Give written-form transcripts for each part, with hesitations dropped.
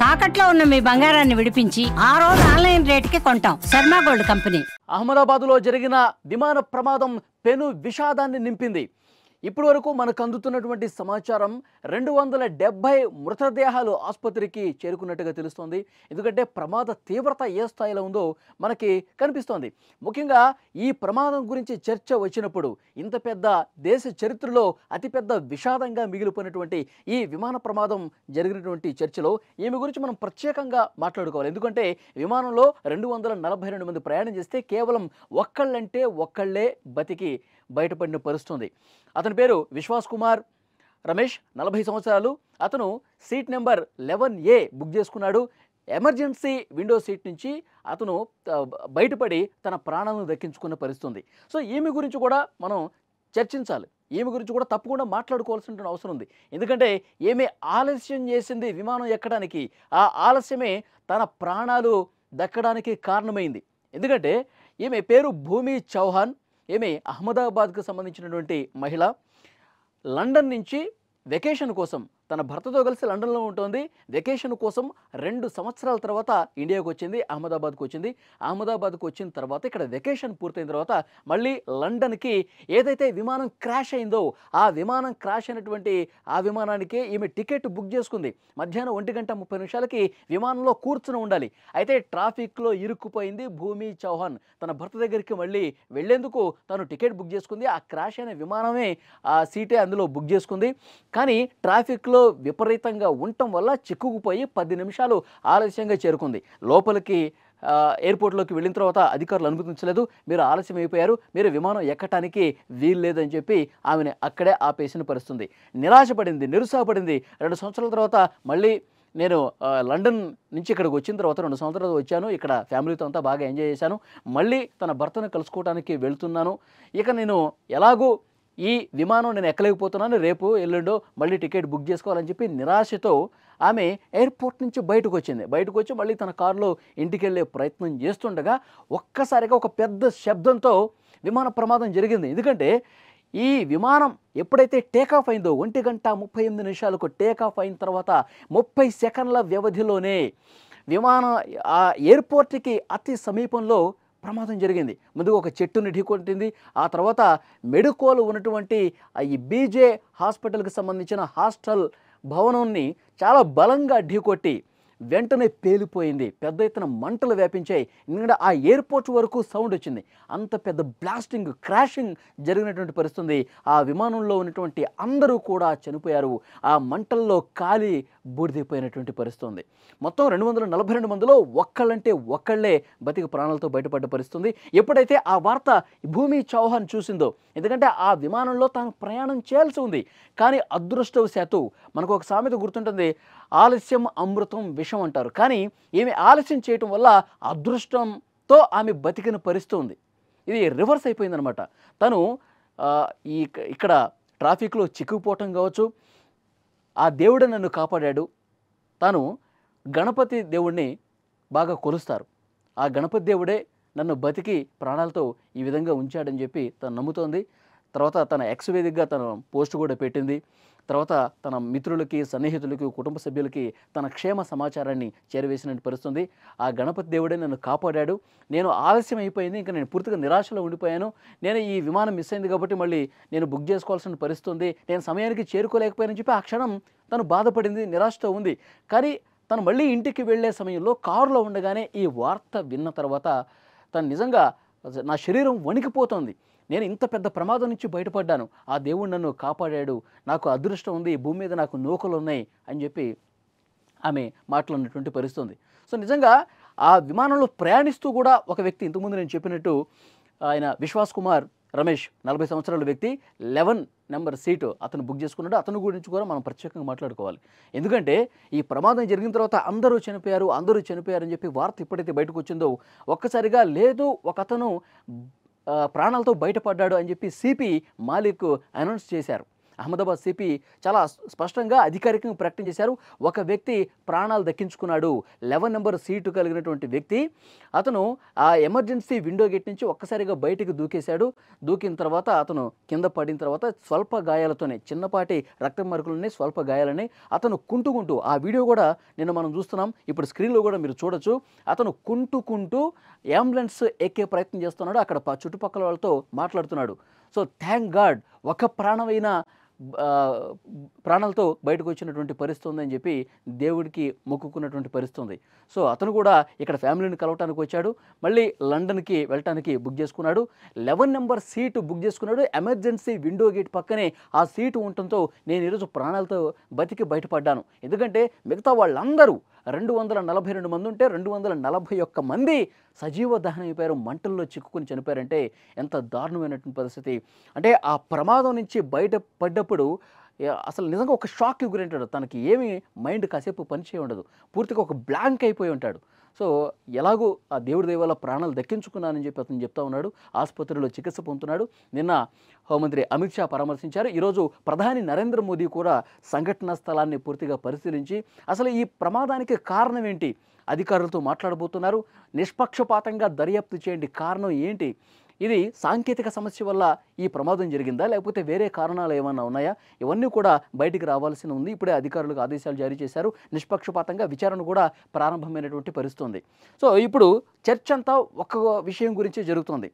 తాకట్లో ఉన్న మీ బంగారాన్ని విడిపించి ఆ రోజు ఆన్లైన్ రేటుకి కొంటాం. Sharma gold company. అహ్మదాబాద్లో జరిగిన విమాన ప్రమాదం పెను విషాదాన్ని నింపింది. ఇప్పటి వరకు మనకు అందుతున్నటువంటి సమాచారం 270 మృతదేహాలు ఆసుపత్రికి చేరుకున్నట్టుగా తెలుస్తోంది. ఎందుకంటే ప్రమాద తీవ్రత ఏ స్థాయిలో ఉందో మనకి కనిపిస్తోంది. ముఖ్యంగా ఈ ప్రమాదం గురించి చర్చ వచ్చినప్పుడు ఇంత పెద్ద దేశ చరిత్రలో అతిపెద్ద విషాదంగా మిగిలిపోయినటువంటి ఈ విమాన ప్రమాదం జరిగినటువంటి చర్చలో ఈమె గురించి మనం ప్రత్యేకంగా మాట్లాడుకోవాలి. ఎందుకంటే విమానంలో 242 మంది ప్రయాణం చేస్తే కేవలం ఒక్కళ్ళే బతికి బయటపడిన పరిస్థితుంది. అతని పేరు విశ్వాస్ కుమార్ రమేష్, 40 సంవత్సరాలు. అతను సీట్ నెంబర్ 11A బుక్ చేసుకున్నాడు. ఎమర్జెన్సీ విండో సీట్ నుంచి అతను బయటపడి తన ప్రాణాలను దక్కించుకున్న పరిస్థితుంది. సో ఈమె గురించి కూడా మనం చర్చించాలి. ఈమె గురించి కూడా తప్పకుండా మాట్లాడుకోవాల్సిన అవసరం ఉంది. ఎందుకంటే ఈమె ఆలస్యం చేసింది విమానం ఎక్కడానికి. ఆ ఆలస్యమే తన ప్రాణాలు దక్కడానికి కారణమైంది. ఎందుకంటే ఈమె పేరు భూమి చౌహాన్. ఈమె అహ్మదాబాద్కు సంబంధించినటువంటి మహిళ. లండన్ నుంచి వెకేషన్ కోసం తన భర్తతో కలిసి లండన్లో ఉంటుంది. వెకేషన్ కోసం 2 సంవత్సరాల తర్వాత ఇండియాకు వచ్చింది, అహ్మదాబాద్కు వచ్చింది. అహ్మదాబాద్కు వచ్చిన తర్వాత ఇక్కడ వెకేషన్ పూర్తయిన తర్వాత మళ్ళీ లండన్కి ఏదైతే విమానం క్రాష్ అయిందో ఆ విమానం క్రాష్ అయినటువంటి ఆ విమానానికే ఈమె టికెట్ బుక్ చేసుకుంది. మధ్యాహ్నం 1:30 విమానంలో కూర్చుని ఉండాలి. అయితే ట్రాఫిక్లో ఇరుక్కుపోయింది భూమి చౌహాన్. తన భర్త దగ్గరికి మళ్ళీ వెళ్లేందుకు తను టికెట్ బుక్ చేసుకుంది. ఆ క్రాష్ అయిన విమానమే ఆ సీటే అందులో బుక్ చేసుకుంది. కానీ ట్రాఫిక్లో విపరీతంగా ఉండటం వల్ల చిక్కుకుపోయి 10 నిమిషాలు ఆలస్యంగా చేరుకుంది. లోపలికి ఎయిర్పోర్ట్లోకి వెళ్ళిన తర్వాత అధికారులు అనుమతించలేదు. మీరు ఆలస్యం అయిపోయారు, మీరు విమానం ఎక్కటానికి వీలు లేదని చెప్పి ఆమెను అక్కడే ఆపేసిన పరిస్థితుంది. నిరాశపడింది, నిరుత్సాహపడింది. 2 సంవత్సరాల తర్వాత మళ్ళీ నేను లండన్ నుంచి ఇక్కడికి వచ్చిన తర్వాత 2 సంవత్సరాలు వచ్చాను. ఇక్కడ ఫ్యామిలీతో అంతా బాగా ఎంజాయ్ చేశాను. మళ్ళీ తన భర్తను కలుసుకోవడానికి వెళ్తున్నాను. ఇక నేను ఎలాగూ ఈ విమానం నేను ఎక్కలేకపోతున్నాను, రేపు ఎల్లుండో మళ్ళీ టికెట్ బుక్ చేసుకోవాలని చెప్పి నిరాశతో ఆమె ఎయిర్పోర్ట్ నుంచి బయటకు వచ్చింది. బయటకు వచ్చి మళ్ళీ తన కారులో ఇంటికి వెళ్ళే ప్రయత్నం చేస్తుండగా ఒక్కసారిగా ఒక పెద్ద శబ్దంతో విమాన ప్రమాదం జరిగింది. ఎందుకంటే ఈ విమానం ఎప్పుడైతే టేకాఫ్ అయిందో 1:38 టేకాఫ్ అయిన తర్వాత 30 సెకండ్ల వ్యవధిలోనే విమానం ఆ ఎయిర్పోర్ట్కి అతి సమీపంలో ప్రమాదం జరిగింది. ముందుగా ఒక చెట్టుని ఢీకొట్టింది. ఆ తర్వాత మెడుకోలు ఉన్నటువంటి ఈ బీజే హాస్పిటల్కి సంబంధించిన హాస్టల్ భవనాన్ని చాలా బలంగా ఢీకొట్టి వెంటనే పేలిపోయింది. పెద్ద ఎత్తున మంటలు వ్యాపించాయి. ఎందుకంటే ఆ ఎయిర్పోర్ట్ వరకు సౌండ్ వచ్చింది. అంత పెద్ద బ్లాస్టింగ్, క్రాషింగ్ జరిగినటువంటి పరిస్థితి. ఆ విమానంలో ఉన్నటువంటి అందరూ కూడా చనిపోయారు. ఆ మంటల్లో కాలి బూడిదైపోయినటువంటి పరిస్థితి. మొత్తం 242 మందిలో ఒక్కళ్ళే బతికి ప్రాణాలతో బయటపడ్డ పరిస్థితి. ఎప్పుడైతే ఆ వార్త భూమి చౌహాన్ చూసిందో, ఎందుకంటే ఆ విమానంలో తాను ప్రయాణం చేయాల్సి ఉంది. కానీ అదృష్టవశాత్తు మనకు ఒక సామెత గుర్తుంటుంది, ఆలస్యం అమృతం విషం అంటారు. కానీ ఈమె ఆలస్యం చేయటం వల్ల అదృష్టంతో ఆమె బతికిన పరిస్థితి ఉంది. ఇది రివర్స్ అయిపోయిందనమాట. తను ఇక్కడ ట్రాఫిక్లో చిక్కుకుపోవటం కావచ్చు, ఆ దేవుడు నన్ను కాపాడాడు. తాను గణపతి దేవుడిని బాగా కొలుస్తారు. ఆ గణపతి దేవుడే నన్ను బతికి ప్రాణాలతో ఈ విధంగా ఉంచాడని చెప్పి తను నమ్ముతోంది. తర్వాత తన ఎక్స్ వేదికగా తన పోస్ట్ కూడా పెట్టింది. తర్వాత తన మిత్రులకి, సన్నిహితులకి, కుటుంబ సభ్యులకి తన క్షేమ సమాచారాన్ని చేరవేసినట్టు పరిస్థితుంది. ఆ గణపతి దేవుడే నన్ను కాపాడాడు. నేను ఆలస్యం అయిపోయింది, ఇంకా నేను పూర్తిగా నిరాశలో ఉండిపోయాను. నేను ఈ విమానం మిస్ అయింది కాబట్టి మళ్ళీ నేను బుక్ చేసుకోవాల్సిన పరిస్థితి ఉంది. నేను సమయానికి చేరుకోలేకపోయానని చెప్పి ఆ క్షణం తను బాధపడింది, నిరాశతో ఉంది. కానీ తను మళ్ళీ ఇంటికి వెళ్ళే సమయంలో కారులో ఉండగానే ఈ వార్త విన్న తర్వాత తను నిజంగా నా శరీరం వణికిపోతోంది. నేను ఇంత పెద్ద ప్రమాదం నుంచి బయటపడ్డాను, ఆ దేవుడు నన్ను కాపాడాడు, నాకు అదృష్టం ఉంది, భూమి మీద నాకు నూకలు ఉన్నాయి అని చెప్పి ఆమె మాట్లాడినటువంటి పరిస్థితి. సో నిజంగా ఆ విమానంలో ప్రయాణిస్తూ కూడా ఒక వ్యక్తి, ఇంతకుముందు నేను చెప్పినట్టు ఆయన విశ్వాస్ కుమార్ రమేష్, 40 సంవత్సరాల వ్యక్తి, 11 నెంబర్ సీటు అతను బుక్ చేసుకున్నాడు. అతని గురించి కూడా మనం ప్రత్యేకంగా మాట్లాడుకోవాలి. ఎందుకంటే ఈ ప్రమాదం జరిగిన తర్వాత అందరూ చనిపోయారని చెప్పి వార్త ఎప్పుడైతే బయటకు వచ్చిందో ఒక్కసారిగా లేదు, ఒక అతను ప్రాణాలతో బయటపడ్డాడు అని చెప్పి సిపి మాలిక్ అనౌన్స్ చేశారు. అహ్మదాబాద్ సిపి చాలా స్పష్టంగా అధికారికంగా ప్రకటన చేశారు. ఒక వ్యక్తి ప్రాణాలు దక్కించుకున్నాడు. 11 నెంబర్ సీటు కలిగినటువంటి వ్యక్తి అతను ఆ ఎమర్జెన్సీ విండో గేట్ నుంచి ఒక్కసారిగా బయటికి దూకేశాడు. దూకిన తర్వాత అతను కింద పడిన తర్వాత స్వల్ప గాయాలతోనే, చిన్నపాటి రక్త మరకలున్నాయి, స్వల్ప గాయాలని అతను కుంటుకుంటూ, ఆ వీడియో కూడా నిన్న మనం చూస్తున్నాం, ఇప్పుడు స్క్రీన్లో కూడా మీరు చూడొచ్చు. అతను కుంటుకుంటూ అంబులెన్స్ ఎక్కే ప్రయత్నం చేస్తున్నాడు. అక్కడ చుట్టుపక్కల వాళ్ళతో మాట్లాడుతున్నాడు. సో థ్యాంక్ గాడ్ ఒక ప్రాణమైన ప్రాణాలతో బయటకు వచ్చినటువంటి పరిస్థితి ఉందని చెప్పి దేవుడికి మొక్కుకున్నటువంటి పరిస్థితి ఉంది. సో అతను కూడా ఇక్కడ ఫ్యామిలీని కలవటానికి వచ్చాడు. మళ్ళీ లండన్కి వెళ్ళటానికి బుక్ చేసుకున్నాడు. 11 నెంబర్ సీటు బుక్ చేసుకున్నాడు. ఎమర్జెన్సీ విండో గేట్ పక్కనే ఆ సీటు ఉండటంతో నేను ఈరోజు ప్రాణాలతో బతికి బయటపడ్డాను. ఎందుకంటే మిగతా వాళ్ళందరూ 242 మంది ఉంటే 241 మంది సజీవ దహనం అయిపోయారు, మంటల్లో చిక్కుకుని చనిపోయారంటే ఎంత దారుణమైనటువంటి పరిస్థితి. అంటే ఆ ప్రమాదం నుంచి బయటపడ్డప్పుడు అసలు నిజంగా ఒక షాక్కి గురింటాడు. తనకి ఏమీ మైండ్ కాసేపు పనిచేయ ఉండదు, పూర్తిగా ఒక బ్లాంక్ అయిపోయి ఉంటాడు. సో ఎలాగో ఆ దేవుడి దయ వల్ల ప్రాణాలు దక్కించుకున్నానని చెప్పి అతను చెప్తా ఉన్నాడు. ఆసుపత్రిలో చికిత్స పొందుతున్నాడు. నిన్న హోంమంత్రి అమిత్ షా పరామర్శించారు. ఈరోజు ప్రధాని నరేంద్ర మోదీ కూడా సంఘటనా స్థలాన్ని పూర్తిగా పరిశీలించి అసలు ఈ ప్రమాదానికి కారణం ఏంటి అధికారులతో మాట్లాడబోతున్నారు. నిష్పక్షపాతంగా దర్యాప్తు చేయండి, కారణం ఏంటి, ఇది సాంకేతిక సమస్య వల్ల ఈ ప్రమాదం జరిగిందా లేకపోతే వేరే కారణాలు ఏమన్నా ఉన్నాయా, ఇవన్నీ కూడా బయటికి రావాల్సి ఉంది. ఇప్పుడే అధికారులకు ఆదేశాలు జారీ చేశారు. నిష్పక్షపాతంగా విచారణ కూడా ప్రారంభమైనటువంటి పరిస్థితి ఉంది. సో ఇప్పుడు చర్చ అంతా ఒక విషయం గురించే జరుగుతుంది.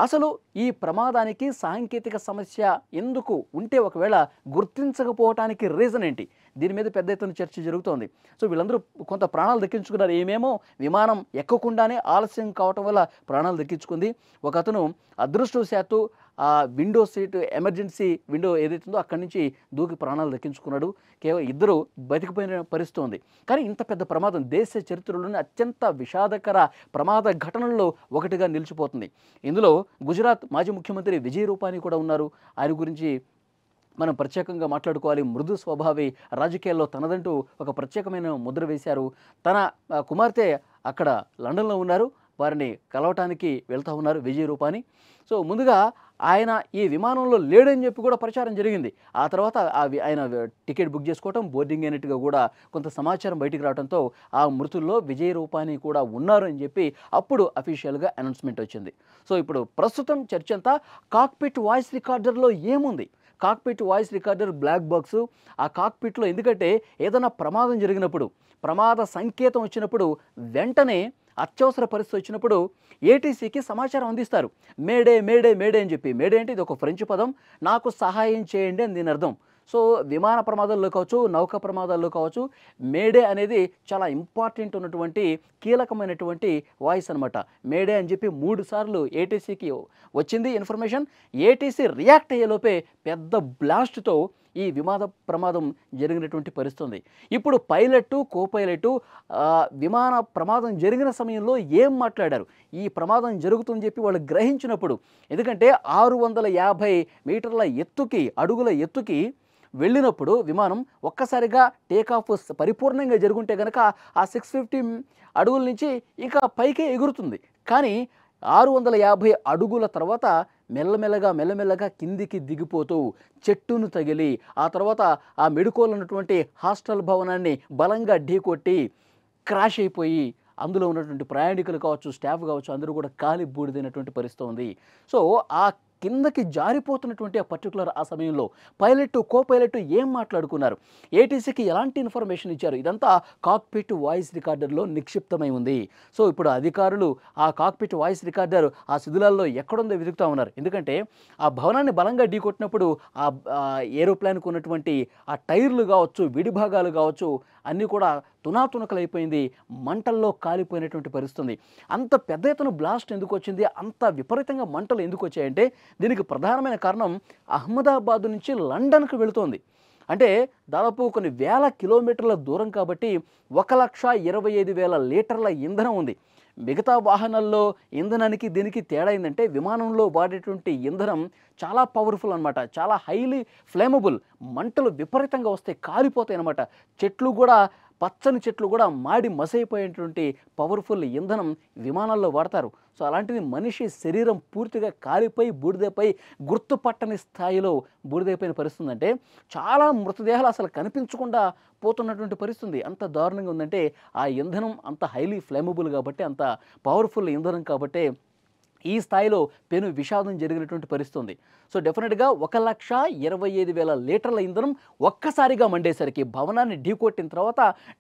అసలు ఈ ప్రమాదానికి సాంకేతిక సమస్య ఎందుకు ఉంటే, ఒకవేళ గుర్తించకపోవటానికి రీజన్ ఏంటి, దీని మీద పెద్ద ఎత్తున చర్చ జరుగుతోంది. సో వీళ్ళందరూ కొంత ప్రాణాలు దక్కించుకున్నారు. ఏమేమో విమానం ఎక్కకుండానే ఆలస్యం కావటం వల్ల ప్రాణాలు దక్కించుకుంది. ఒక అతను అదృష్టవశాత్తు ఆ విండో సీట్, ఎమర్జెన్సీ విండో ఏదైతుందో అక్కడి నుంచి దూకి ప్రాణాలు దక్కించుకున్నాడు. కేవలం 2 బతికిపోయిన పరిస్థితి ఉంది. కానీ ఇంత పెద్ద ప్రమాదం దేశ చరిత్రలోనే అత్యంత విషాదకర ప్రమాద ఘటనల్లో ఒకటిగా నిలిచిపోతుంది. ఇందులో గుజరాత్ మాజీ ముఖ్యమంత్రి విజయ్ రూపానీ కూడా ఉన్నారు. ఆయన గురించి మనం ప్రత్యేకంగా మాట్లాడుకోవాలి. మృదు స్వభావి, రాజకీయాల్లో తనదంటూ ఒక ప్రత్యేకమైన ముద్ర వేశారు. తన కుమార్తె అక్కడ లండన్లో ఉన్నారు, వారిని కలవటానికి వెళ్తూ ఉన్నారు విజయ్ రూపానీ. సో ముందుగా ఆయన ఈ విమానంలో లేడని చెప్పి కూడా ప్రచారం జరిగింది. ఆ తర్వాత ఆయన టికెట్ బుక్ చేసుకోవటం, బోర్డింగ్ అయినట్టుగా కూడా కొంత సమాచారం బయటికి రావడంతో ఆ మృతుల్లో విజయ్ రూపానీ కూడా ఉన్నారు అని చెప్పి అప్పుడు అఫీషియల్గా అనౌన్స్మెంట్ వచ్చింది. సో ఇప్పుడు ప్రస్తుతం చర్చ అంతా కాక్పిట్ వాయిస్ రికార్డర్లో ఏముంది, cockpit voice recorder black box, ఆ కాక్పిట్లో ఎందుకంటే ఏదైనా ప్రమాదం జరిగినప్పుడు, ప్రమాద సంకేతం వచ్చినప్పుడు వెంటనే అత్యవసర పరిస్థితి వచ్చినప్పుడు ఏటీసీకి సమాచారం అందిస్తారు. మేడే మేడే మేడే అని చెప్పి. మేడే అంటే ఇది ఒక ఫ్రెంచ్ పదం, నాకు సహాయం చేయండి అని దీని అర్థం. సో విమాన ప్రమాదాల్లో కావచ్చు, నౌక ప్రమాదాల్లో కావచ్చు, మేడే అనేది చాలా ఇంపార్టెంట్ ఉన్నటువంటి కీలకమైనటువంటి వాయిస్ అనమాట. మేడే అని చెప్పి 3 సార్లు ఏటీసీకి వచ్చింది ఇన్ఫర్మేషన్. ఏటీసీ రియాక్ట్ అయ్యేలోపే పెద్ద బ్లాస్ట్తో ఈ విమాన ప్రమాదం జరిగినటువంటి పరిస్థితి ఉంది. ఇప్పుడు పైలట్, కోపైలట్ విమాన ప్రమాదం జరిగిన సమయంలో ఏం మాట్లాడారు, ఈ ప్రమాదం జరుగుతుందని చెప్పి వాళ్ళు గ్రహించినప్పుడు, ఎందుకంటే 650 మీటర్ల ఎత్తుకి, అడుగుల ఎత్తుకి వెళ్ళినప్పుడు విమానం ఒక్కసారిగా టేకాఫ్ పరిపూర్ణంగా జరుగుంటే కనుక ఆ 650 అడుగుల నుంచి ఇక పైకే ఎగురుతుంది. కానీ 650 అడుగుల తర్వాత మెల్లమెల్లగా కిందికి దిగిపోతూ చెట్టును తగిలి, ఆ తర్వాత ఆ మెడుకోలు ఉన్నటువంటి హాస్టల్ భవనాన్ని బలంగా ఢీకొట్టి క్రాష్ అయిపోయి అందులో ఉన్నటువంటి ప్రయాణికులు కావచ్చు, స్టాఫ్ కావచ్చు, అందరూ కూడా కాలి బూడిదైనటువంటి పరిస్థితి ఉంది. సో ఆ కిందకి జారిపోతున్నటువంటి ఆ పర్టికులర్ ఆ సమయంలో పైలట్, కోపైలట్ ఏం మాట్లాడుకున్నారు, ఏటీసీకి ఎలాంటి ఇన్ఫర్మేషన్ ఇచ్చారు, ఇదంతా కాక్పిట్ వాయిస్ రికార్డర్లో నిక్షిప్తమై ఉంది. సో ఇప్పుడు అధికారులు ఆ కాక్పిట్ వాయిస్ రికార్డర్ ఆ శిథిలాల్లో ఎక్కడుందో వెతుకుతూ ఉన్నారు. ఎందుకంటే ఆ భవనాన్ని బలంగా ఢీకొట్టినప్పుడు ఆ ఏరోప్లేన్కు ఉన్నటువంటి ఆ టైర్లు కావచ్చు, విడిభాగాలు కావచ్చు, అన్నీ కూడా తునాతునకలైపోయింది, మంటల్లో కాలిపోయినటువంటి పరిస్థితి. అంత పెద్ద ఎత్తున బ్లాస్ట్ ఎందుకు వచ్చింది, అంత విపరీతంగా మంటలు ఎందుకు వచ్చాయంటే దీనికి ప్రధానమైన కారణం అహ్మదాబాద్ నుంచి లండన్కు వెళుతోంది. అంటే దాదాపు కొన్ని వేల కిలోమీటర్ల దూరం కాబట్టి 1,25,000 లీటర్ల ఇంధనం ఉంది. మిగతా వాహనాల్లో ఇంధనానికి దీనికి తేడా ఏంటంటే విమానంలో వాడేటువంటి ఇంధనం చాలా పవర్ఫుల్ అనమాట, చాలా హైలీ ఫ్లేమబుల్, మంటలు విపరీతంగా వస్తాయి, కాలిపోతాయి అనమాట. చెట్లు కూడా పచ్చని చెట్లు కూడా మాడి మసైపోయేటువంటి పవర్ఫుల్ ఇంధనం విమానాల్లో వాడతారు. సో అలాంటిది మనిషి శరీరం పూర్తిగా కాలిపోయి బూడిదపై గుర్తుపట్టని స్థాయిలో బూడిదైపోయిన పరిస్థితి ఉందంటే చాలా మృతదేహాలు అసలు కనిపించకుండా పోతున్నటువంటి పరిస్థితి. అంత దారుణంగా ఉందంటే ఆ ఇంధనం అంత హైలీ ఫ్లేమబుల్ కాబట్టి, అంత పవర్ఫుల్ ఇంధనం కాబట్టి ఈ స్థాయిలో పెను విషాదం జరిగినటువంటి పరిస్థితి ఉంది. సో డెఫినెట్గా 1,25,000 లీటర్ల ఇంధనం ఒక్కసారిగా మండేసరికి భవనాన్ని ఢీకొట్టిన తర్వాత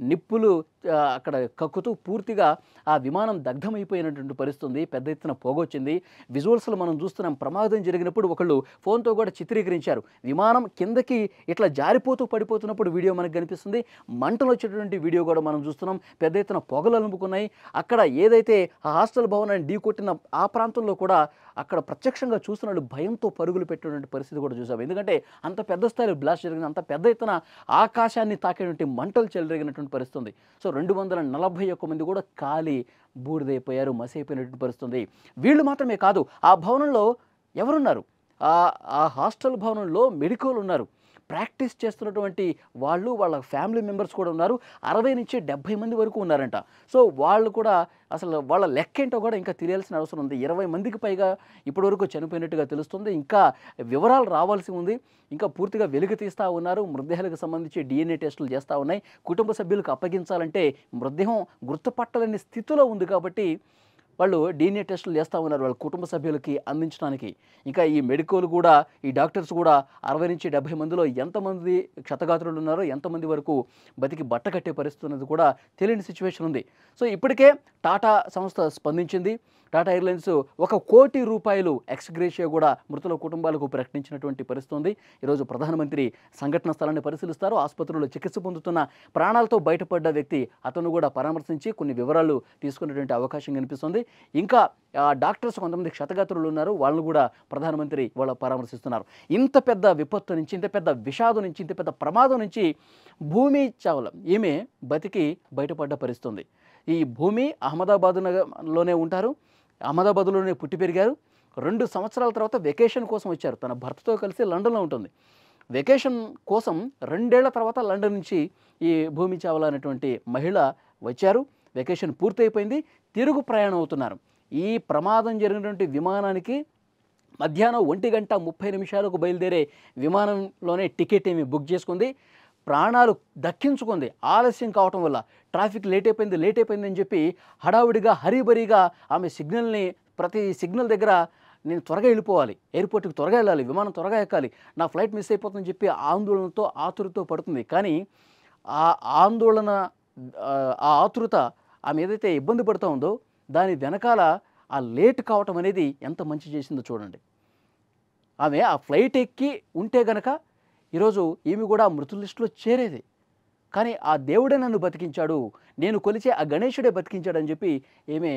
నిప్పులు అక్కడ కక్కుతూ పూర్తిగా ఆ విమానం దగ్ధమైపోయినటువంటి పరిస్థితి ఉంది. పెద్ద ఎత్తున పొగొచ్చింది. విజువల్స్లో మనం చూస్తున్నాం. ప్రమాదం జరిగినప్పుడు ఒకళ్ళు ఫోన్తో కూడా చిత్రీకరించారు. విమానం కిందకి ఇట్లా జారిపోతూ పడిపోతున్నప్పుడు వీడియో మనకు కనిపిస్తుంది. మంటలు వచ్చేటువంటి వీడియో కూడా మనం చూస్తున్నాం. పెద్ద ఎత్తున పొగలు అలుముకున్నాయి. అక్కడ ఏదైతే ఆ హాస్టల్ భవనాన్ని ఢీకొట్టిన ఆ ప్రాంతంలో కూడా అక్కడ ప్రత్యక్షంగా చూసిన వాళ్ళు భయంతో పరుగులు పెట్టినటువంటి పరిస్థితి కూడా చూసాం. ఎందుకంటే అంత పెద్ద స్థాయిలో బ్లాస్ట్ జరిగింది. అంత పెద్ద ఎత్తున ఆకాశాన్ని తాకేటువంటి మంటలు చెలరేగినటువంటి పరిస్థితి ఉంది. సో 241 మంది కూడా కాలి బూడిదైపోయారు, మసైపోయినటువంటి పరిస్థితి. వీళ్ళు మాత్రమే కాదు, ఆ భవనంలో ఎవరున్నారు? ఆ హాస్టల్ భవనంలో మెడికల్ ఉన్నారు. ప్రాక్టీస్ చేస్తున్నటువంటి వాళ్ళు, వాళ్ళ ఫ్యామిలీ మెంబర్స్ కూడా ఉన్నారు. 60 నుంచి 70 మంది వరకు ఉన్నారంట. సో వాళ్ళు కూడా అసలు వాళ్ళ లెక్క ఏంటో కూడా ఇంకా తెలియాల్సిన అవసరం ఉంది. 20 మందికి పైగా ఇప్పటివరకు చనిపోయినట్టుగా తెలుస్తుంది. ఇంకా వివరాలు రావాల్సి ఉంది. ఇంకా పూర్తిగా వెలుగు తీస్తూ ఉన్నారు. మృతదేహాలకు సంబంధించి DNA టెస్టులు చేస్తూ ఉన్నాయి. కుటుంబ సభ్యులకు అప్పగించాలంటే మృతదేహం గుర్తుపట్టలేని స్థితిలో ఉంది కాబట్టి వాళ్ళు DNA టెస్టులు చేస్తూ ఉన్నారు వాళ్ళ కుటుంబ సభ్యులకి అందించడానికి. ఇంకా ఈ మెడికల్ కూడా, ఈ డాక్టర్స్ కూడా 60 నుంచి 70 మందిలో ఎంతమంది క్షతగాత్రులు ఉన్నారో, ఎంతమంది వరకు బతికి బట్ట కట్టే పరిస్థితి అనేది కూడా తెలియని సిచ్యువేషన్ ఉంది. సో ఇప్పటికే టాటా సంస్థ స్పందించింది. టాటా ఎయిర్లైన్స్ ₹1 కోటి ఎక్స్గ్రేషియా కూడా మృతుల కుటుంబాలకు ప్రకటించినటువంటి పరిస్థితి ఉంది. ఈరోజు ప్రధానమంత్రి సంఘటన స్థలాన్ని పరిశీలిస్తారు. ఆసుపత్రిలో చికిత్స పొందుతున్న ప్రాణాలతో బయటపడ్డ వ్యక్తి అతను కూడా పరామర్శించి కొన్ని వివరాలు తీసుకునేటువంటి అవకాశం కనిపిస్తుంది. ఇంకా డాక్టర్స్ కొంతమంది క్షతగాత్రులు ఉన్నారు. వాళ్ళను కూడా ప్రధానమంత్రి వాళ్ళు పరామర్శిస్తున్నారు. ఇంత పెద్ద విపత్తు నుంచి, ఇంత పెద్ద విషాదం నుంచి, ఇంత పెద్ద ప్రమాదం నుంచి భూమి చావ్లా ఈమె బతికి బయటపడ్డ పరిస్థితి ఉంది. ఈ భూమి అహ్మదాబాద్లోనే ఉంటారు. అహ్మదాబాద్లోనే పుట్టి పెరిగారు. 2 సంవత్సరాల తర్వాత వెకేషన్ కోసం వచ్చారు. తన భర్తతో కలిసి లండన్లో ఉంటుంది. వెకేషన్ కోసం 2 ఏళ్ల తర్వాత లండన్ నుంచి ఈ భూమి చావ్లా అనేటువంటి మహిళ వచ్చారు. వెకేషన్ పూర్తయిపోయింది. తిరుగు ప్రయాణం అవుతున్నారు. ఈ ప్రమాదం జరిగినటువంటి విమానానికి మధ్యాహ్నం 1:30 బయలుదేరే విమానంలోనే టికెట్ ఏమి బుక్ చేసుకుంది. ప్రాణాలు దక్కించుకుంది. ఆలస్యం కావటం వల్ల ట్రాఫిక్ లేట్ అయిపోయింది అని చెప్పి హడావుడిగా హరీబరీగా ఆమె ప్రతి సిగ్నల్ దగ్గర నేను త్వరగా వెళ్ళిపోవాలి, ఎయిర్పోర్ట్కి త్వరగా వెళ్ళాలి, విమానం త్వరగా ఎక్కాలి, నా ఫ్లైట్ మిస్ అయిపోతుందని చెప్పి ఆందోళనతో ఆతురతో పడుతుంది. కానీ ఆ ఆందోళన, ఆ ఆతురత ఆమె ఏదైతే ఇబ్బంది పడుతూ ఉందో దాని వెనకాల ఆ లేట్ కావటం అనేది ఎంత మంచి చేసిందో చూడండి. ఆమె ఆ ఫ్లైట్ ఎక్కి ఉంటే గనక ఈరోజు ఈమె కూడా మృతుల లిస్టులో చేరేది. కానీ ఆ దేవుడే నన్ను బతికించాడు, నేను కొలిచే ఆ గణేశుడే బతికించాడని చెప్పి ఈమె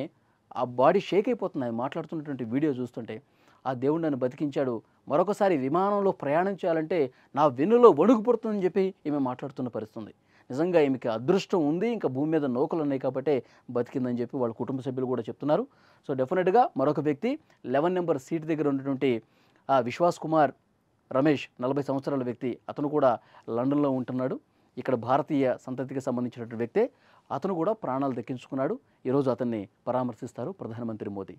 ఆ బాడీ షేక్ అయిపోతుంది మాట్లాడుతున్నటువంటి వీడియో చూస్తుంటే. ఆ దేవుడు నన్ను బతికించాడు, మరొకసారి విమానంలో ప్రయాణం చేయాలంటే నా వెన్నులో వణుకు పుడుతుందని చెప్పి ఈమె మాట్లాడుతున్న పరిస్థితి. నిజంగా ఈమెకి అదృష్టం ఉంది, ఇంకా భూమి మీద నౌకలు ఉన్నాయి కాబట్టి బతికిందని చెప్పి వాళ్ళ కుటుంబ సభ్యులు కూడా చెప్తున్నారు. సో డెఫినెట్గా మరొక వ్యక్తి 11 నెంబర్ సీట్ దగ్గర ఉన్నటువంటి విశ్వాస్ కుమార్ రమేష్, 40 సంవత్సరాల వ్యక్తి. అతను కూడా లండన్లో ఉంటున్నాడు. ఇక్కడ భారతీయ సంతతికి సంబంధించినటువంటి వ్యక్తే. అతను కూడా ప్రాణాలు దక్కించుకున్నాడు. ఈరోజు అతన్ని పరామర్శిస్తారు ప్రధానమంత్రి మోదీ.